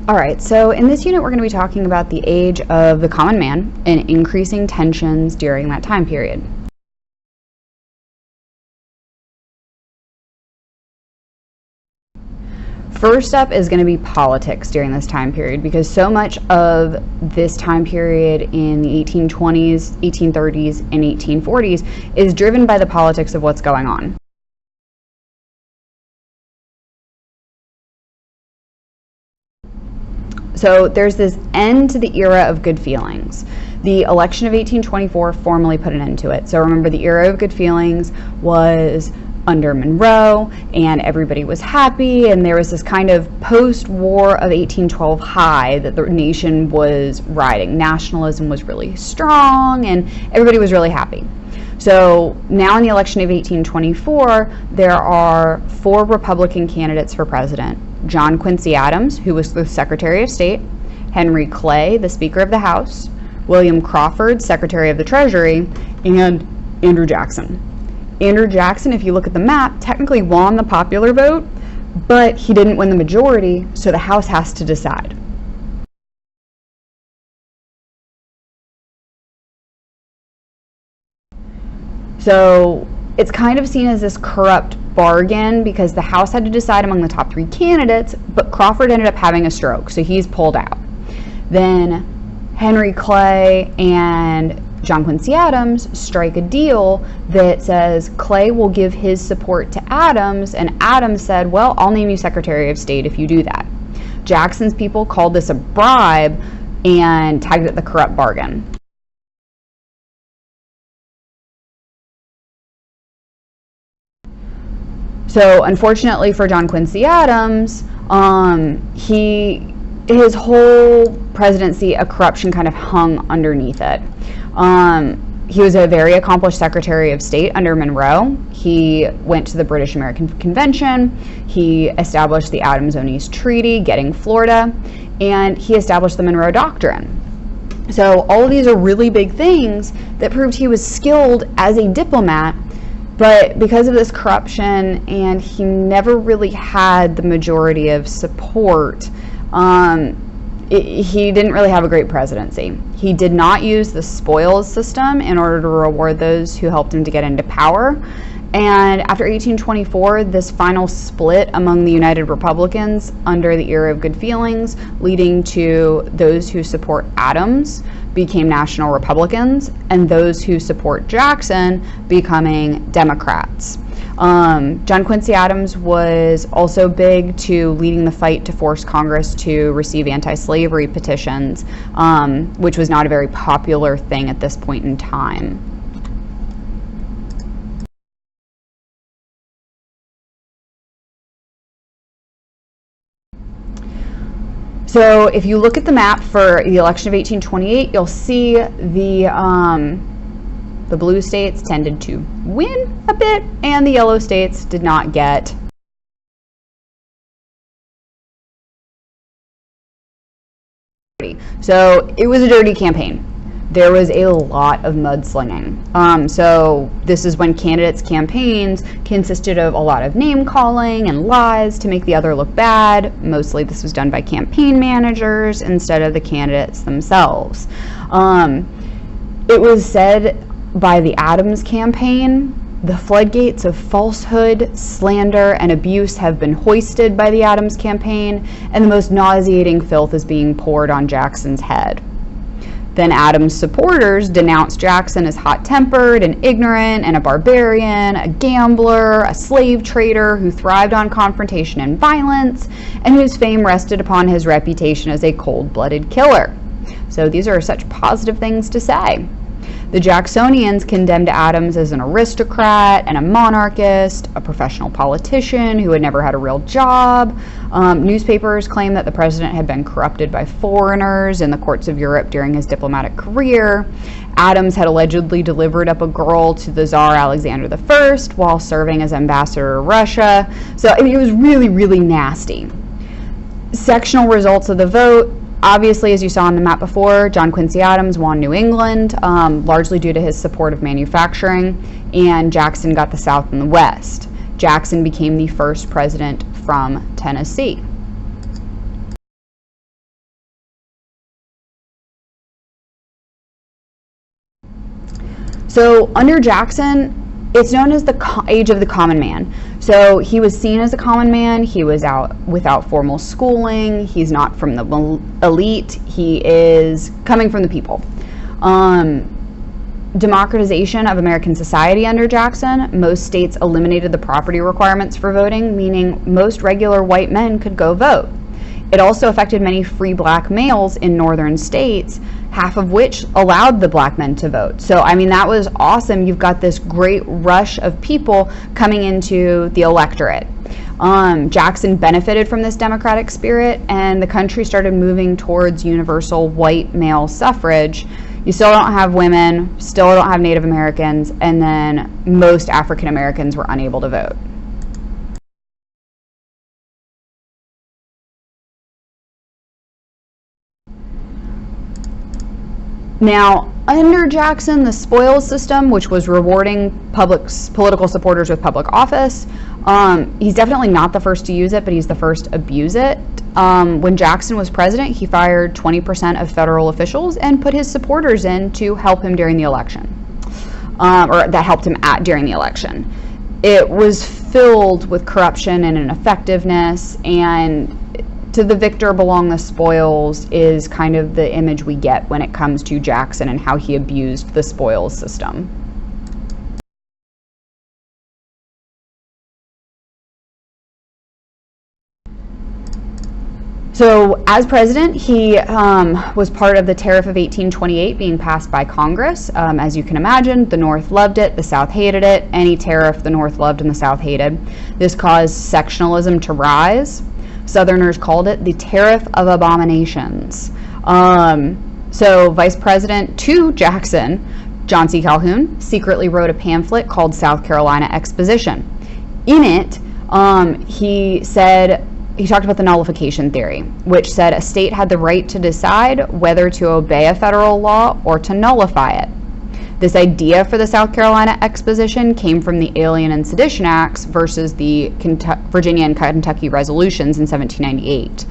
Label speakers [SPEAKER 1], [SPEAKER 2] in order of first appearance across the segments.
[SPEAKER 1] All right, so in this unit, we're going to be talking about the age of the common man and increasing tensions during that time period. First up is going to be politics during this time period, because so much of this time period in the 1820s, 1830s, and 1840s is driven by the politics of what's going on. So there's this end to the era of good feelings. The election of 1824 formally put an end to it. So remember, the era of good feelings was under Monroe, and everybody was happy, and there was this kind of post-war of 1812 high that the nation was riding. Nationalism was really strong, and everybody was really happy. So now in the election of 1824, there are 4 Republican candidates for president. John Quincy Adams, who was the Secretary of State, Henry Clay, the Speaker of the House, William Crawford, Secretary of the Treasury, and Andrew Jackson. Andrew Jackson, if you look at the map, technically won the popular vote, but he didn't win the majority, so the House has to decide. So it's kind of seen as this corrupt bargain because the House had to decide among the top 3 candidates, but Crawford ended up having a stroke, so he's pulled out. Then Henry Clay and John Quincy Adams strike a deal that says Clay will give his support to Adams, and Adams said, well, I'll name you Secretary of State if you do that. Jackson's people called this a bribe and tagged it the corrupt bargain. So unfortunately for John Quincy Adams, his whole presidency, a corruption kind of hung underneath it. He was a very accomplished Secretary of State under Monroe. He went to the British American Convention. He established the Adams-Onis Treaty, getting Florida, and he established the Monroe Doctrine. So all of these are really big things that proved he was skilled as a diplomat, but because of this corruption, and he never really had the majority of support, he didn't really have a great presidency. He did not use the spoils system in order to reward those who helped him to get into power. And after 1824, this final split among the United Republicans under the era of good feelings, leading to those who support Adams became National Republicans, and those who support Jackson becoming Democrats. John Quincy Adams was also big to leading the fight to force Congress to receive anti-slavery petitions, which was not a very popular thing at this point in time. So if you look at the map for the election of 1828, you'll see the blue states tended to win a bit, and the yellow states did not get. So it was a dirty campaign. There was a lot of mudslinging. So this is when candidates' campaigns consisted of a lot of name calling and lies to make the other look bad. Mostly this was done by campaign managers instead of the candidates themselves. It was said by the Adams campaign, the floodgates of falsehood, slander, and abuse have been hoisted by the Adams campaign, and the most nauseating filth is being poured on Jackson's head. Then Adams' supporters denounced Jackson as hot-tempered and ignorant and a barbarian, a gambler, a slave trader who thrived on confrontation and violence, and whose fame rested upon his reputation as a cold-blooded killer. So these are such positive things to say. The Jacksonians condemned Adams as an aristocrat and a monarchist, a professional politician who had never had a real job. Newspapers claimed that the president had been corrupted by foreigners in the courts of Europe during his diplomatic career. Adams had allegedly delivered up a girl to the Tsar Alexander I while serving as ambassador to Russia. So I mean, it was really, really nasty. Sectional results of the vote. Obviously, as you saw on the map before, John Quincy Adams won New England, largely due to his support of manufacturing, and Jackson got the South and the West. Jackson became the first president from Tennessee. So under Jackson, it's known as the age of the common man. So he was seen as a common man. He was out without formal schooling. He's not from the elite. He is coming from the people. Democratization of American society under Jackson, most states eliminated the property requirements for voting, meaning most regular white men could go vote. It also affected many free black males in northern states, half of which allowed the black men to vote. So, I mean, that was awesome. You've got this great rush of people coming into the electorate. Jackson benefited from this democratic spirit, and the country started moving towards universal white male suffrage. You still don't have women, still don't have Native Americans, and then most African Americans were unable to vote. Now, under Jackson, the spoils system, which was rewarding political supporters with public office, he's definitely not the first to use it, but he's the first to abuse it. When Jackson was president, he fired 20% of federal officials and put his supporters in to help him during the election, or that helped him during the election. It was filled with corruption and ineffectiveness, and to the victor belong the spoils is kind of the image we get when it comes to Jackson and how he abused the spoils system. So as president, he was part of the Tariff of 1828 being passed by Congress. As you can imagine, the North loved it, the South hated it. Any tariff the North loved and the South hated. This caused sectionalism to rise. Southerners called it the Tariff of Abominations. So Vice President to Jackson, John C. Calhoun, secretly wrote a pamphlet called South Carolina Exposition. In it, he talked about the nullification theory, which said a state had the right to decide whether to obey a federal law or to nullify it. This idea for the South Carolina Exposition came from the Alien and Sedition Acts versus the Virginia and Kentucky resolutions in 1798.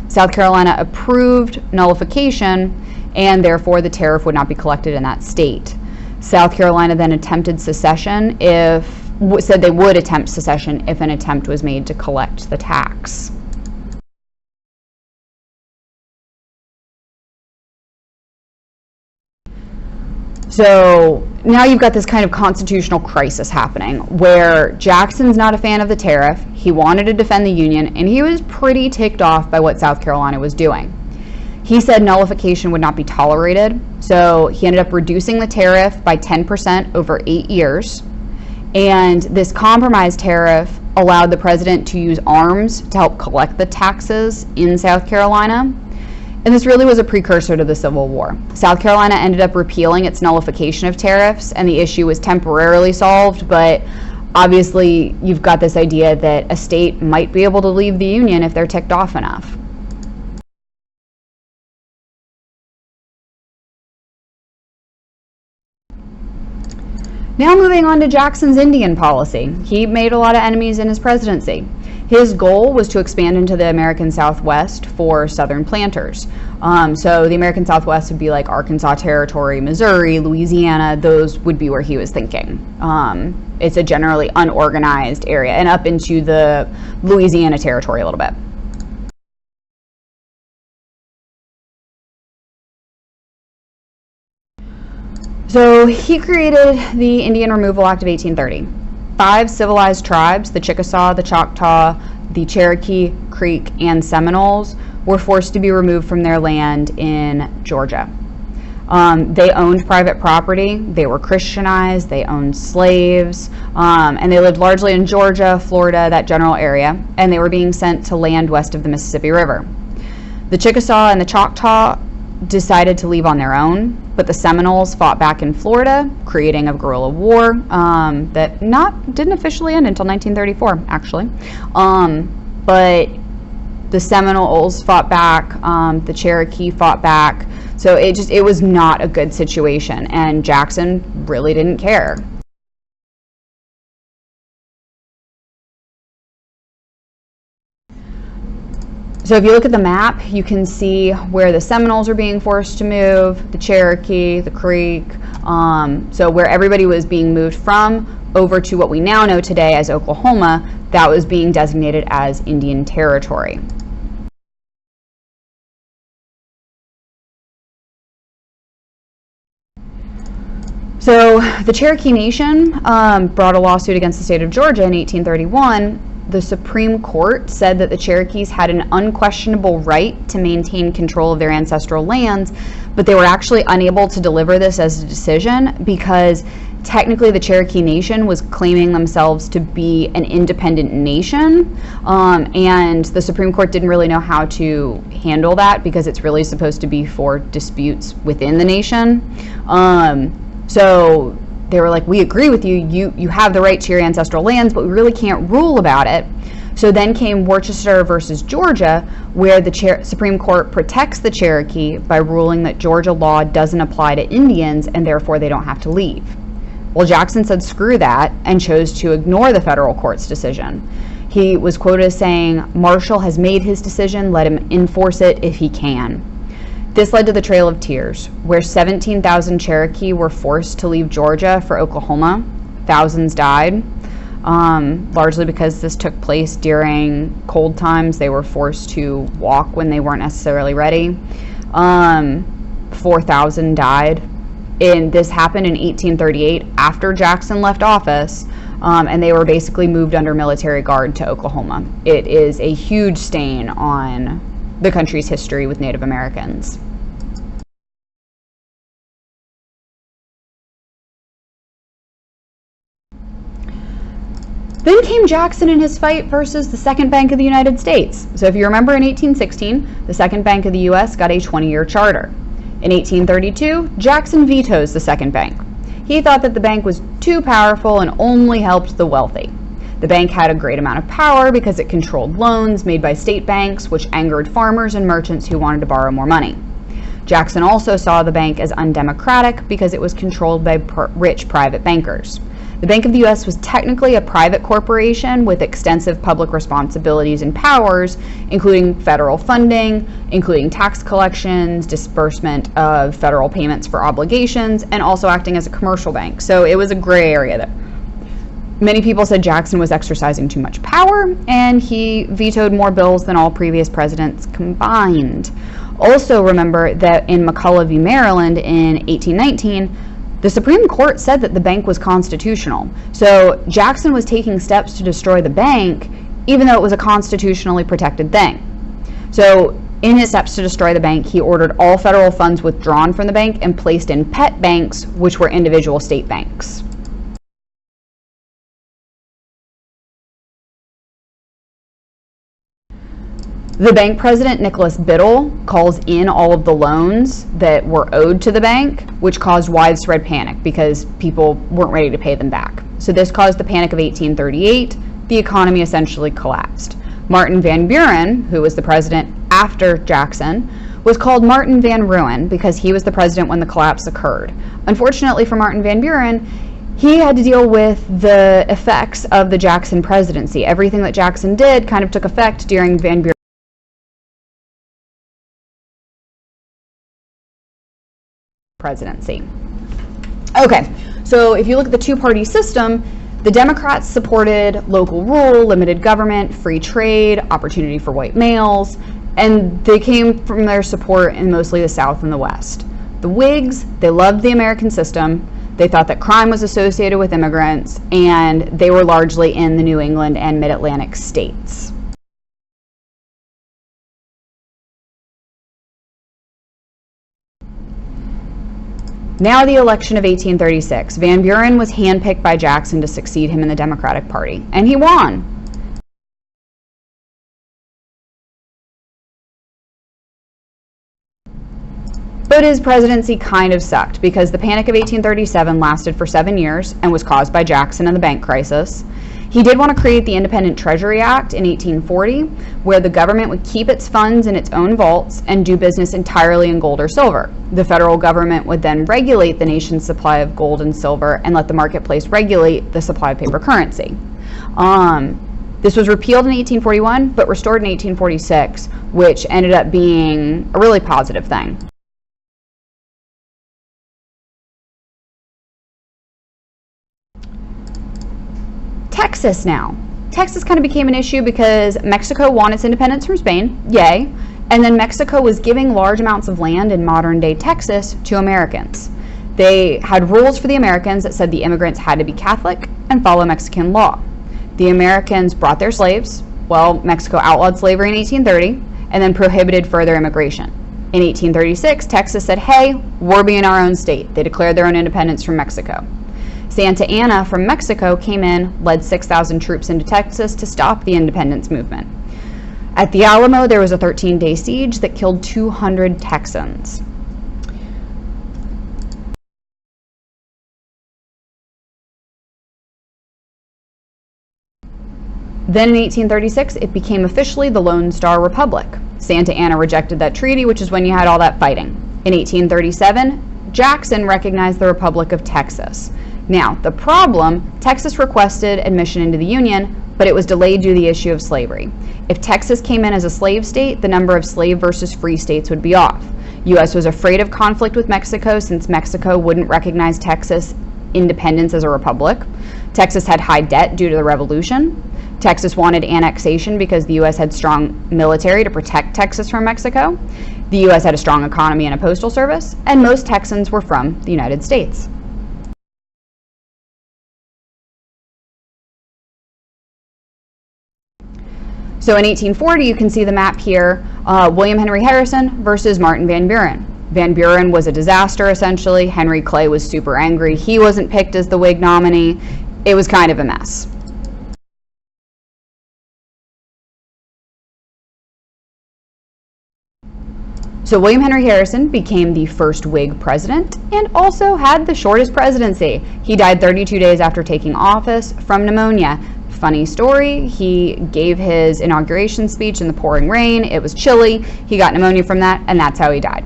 [SPEAKER 1] South Carolina approved nullification, and therefore the tariff would not be collected in that state. South Carolina then attempted secession said they would attempt secession if an attempt was made to collect the tax. So now you've got this kind of constitutional crisis happening where Jackson's not a fan of the tariff, he wanted to defend the Union, and he was pretty ticked off by what South Carolina was doing. He said nullification would not be tolerated, so he ended up reducing the tariff by 10% over 8 years. And this compromise tariff allowed the president to use arms to help collect the taxes in South Carolina. And this really was a precursor to the Civil War. South Carolina ended up repealing its nullification of tariffs, and the issue was temporarily solved, but obviously you've got this idea that a state might be able to leave the Union if they're ticked off enough. Now moving on to Jackson's Indian policy. He made a lot of enemies in his presidency. His goal was to expand into the American Southwest for Southern planters. So the American Southwest would be like Arkansas Territory, Missouri, Louisiana. Those would be where he was thinking. It's a generally unorganized area, and up into the Louisiana Territory a little bit. So he created the Indian Removal Act of 1830. 5 civilized tribes, the Chickasaw, the Choctaw, the Cherokee, Creek, and Seminoles, were forced to be removed from their land in Georgia. They owned private property, they were Christianized, they owned slaves, and they lived largely in Georgia, Florida, that general area, and they were being sent to land west of the Mississippi River. The Chickasaw and the Choctaw decided to leave on their own, but the Seminoles fought back in Florida, creating a guerrilla war that didn't officially end until 1934, actually. But the Seminoles fought back, the Cherokee fought back, so it was not a good situation, and Jackson really didn't care. So if you look at the map, you can see where the Seminoles are being forced to move, the Cherokee, the Creek, so where everybody was being moved from over to what we now know today as Oklahoma, that was being designated as Indian Territory. So the Cherokee Nation brought a lawsuit against the state of Georgia in 1831. The Supreme Court said that the Cherokees had an unquestionable right to maintain control of their ancestral lands, but they were actually unable to deliver this as a decision because technically the Cherokee Nation was claiming themselves to be an independent nation, and the Supreme Court didn't really know how to handle that because it's really supposed to be for disputes within the nation. So they were like, we agree with you, you have the right to your ancestral lands, but we really can't rule about it. So then came Worcester versus Georgia, where the Supreme Court protects the Cherokee by ruling that Georgia law doesn't apply to Indians and therefore they don't have to leave. Well, Jackson said screw that and chose to ignore the federal court's decision. He was quoted as saying, Marshall has made his decision, let him enforce it if he can. This led to the Trail of Tears, where 17,000 Cherokee were forced to leave Georgia for Oklahoma. Thousands died, largely because this took place during cold times. They were forced to walk when they weren't necessarily ready. 4,000 died. And this happened in 1838 after Jackson left office, and they were basically moved under military guard to Oklahoma. It is a huge stain on the country's history with Native Americans. Then came Jackson and his fight versus the Second Bank of the United States. So if you remember, in 1816, the Second Bank of the U.S. got a 20-year charter. In 1832, Jackson vetoes the Second Bank. He thought that the bank was too powerful and only helped the wealthy. The bank had a great amount of power because it controlled loans made by state banks, which angered farmers and merchants who wanted to borrow more money. Jackson also saw the bank as undemocratic because it was controlled by rich private bankers. The Bank of the U.S. was technically a private corporation with extensive public responsibilities and powers, including federal funding, including tax collections, disbursement of federal payments for obligations, and also acting as a commercial bank. So it was a gray area there. Many people said Jackson was exercising too much power, and he vetoed more bills than all previous presidents combined. Also remember that in McCulloch v. Maryland in 1819, the Supreme Court said that the bank was constitutional. So Jackson was taking steps to destroy the bank, even though it was a constitutionally protected thing. So in his steps to destroy the bank, he ordered all federal funds withdrawn from the bank and placed in pet banks, which were individual state banks. The bank president, Nicholas Biddle, calls in all of the loans that were owed to the bank, which caused widespread panic because people weren't ready to pay them back. So this caused the Panic of 1838. The economy essentially collapsed. Martin Van Buren, who was the president after Jackson, was called Martin Van Ruin because he was the president when the collapse occurred. Unfortunately for Martin Van Buren, he had to deal with the effects of the Jackson presidency. Everything that Jackson did kind of took effect during Van Buren's presidency. Okay, so if you look at the two-party system, the Democrats supported local rule, limited government, free trade, opportunity for white males, and they came from their support in mostly the South and the West. The Whigs, they loved the American system. They thought that crime was associated with immigrants, and they were largely in the New England and Mid-Atlantic states. Now the election of 1836. Van Buren was handpicked by Jackson to succeed him in the Democratic Party, and he won. But his presidency kind of sucked because the Panic of 1837 lasted for 7 years and was caused by Jackson and the bank crisis. He did want to create the Independent Treasury Act in 1840, where the government would keep its funds in its own vaults and do business entirely in gold or silver. The federal government would then regulate the nation's supply of gold and silver and let the marketplace regulate the supply of paper currency. This was repealed in 1841, but restored in 1846, which ended up being a really positive thing. Texas now. Texas kind of became an issue because Mexico won its independence from Spain, yay, and then Mexico was giving large amounts of land in modern-day Texas to Americans. They had rules for the Americans that said the immigrants had to be Catholic and follow Mexican law. The Americans brought their slaves. Well, Mexico outlawed slavery in 1830 and then prohibited further immigration. In 1836, Texas said, hey, we're being our own state. They declared their own independence from Mexico. Santa Anna from Mexico came in, led 6,000 troops into Texas to stop the independence movement. At the Alamo, there was a 13-day siege that killed 200 Texans. Then in 1836, it became officially the Lone Star Republic. Santa Anna rejected that treaty, which is when you had all that fighting. In 1837, Jackson recognized the Republic of Texas. Now, the problem, Texas requested admission into the Union, but it was delayed due to the issue of slavery. If Texas came in as a slave state, the number of slave versus free states would be off. U.S. was afraid of conflict with Mexico since Mexico wouldn't recognize Texas independence as a republic. Texas had high debt due to the Revolution. Texas wanted annexation because the U.S. had strong military to protect Texas from Mexico. The U.S. had a strong economy and a postal service, and most Texans were from the United States. So in 1840, you can see the map here, William Henry Harrison versus Martin Van Buren. Van Buren was a disaster, essentially. Henry Clay was super angry. He wasn't picked as the Whig nominee. It was kind of a mess. So William Henry Harrison became the first Whig president and also had the shortest presidency. He died 32 days after taking office from pneumonia. Funny story, he gave his inauguration speech in the pouring rain. It was chilly. He got pneumonia from that, and that's how he died.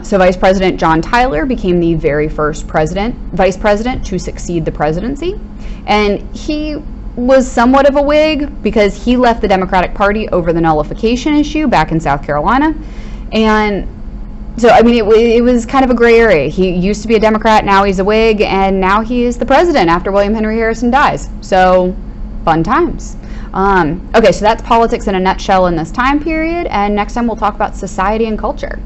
[SPEAKER 1] So Vice President John Tyler became the very first vice president to succeed the presidency. And he was somewhat of a Whig because he left the Democratic Party over the nullification issue back in South Carolina. And so, I mean, it was kind of a gray area. He used to be a Democrat, now he's a Whig, and now he is the president after William Henry Harrison dies. So, fun times. Okay, so that's politics in a nutshell in this time period, and next time we'll talk about society and culture.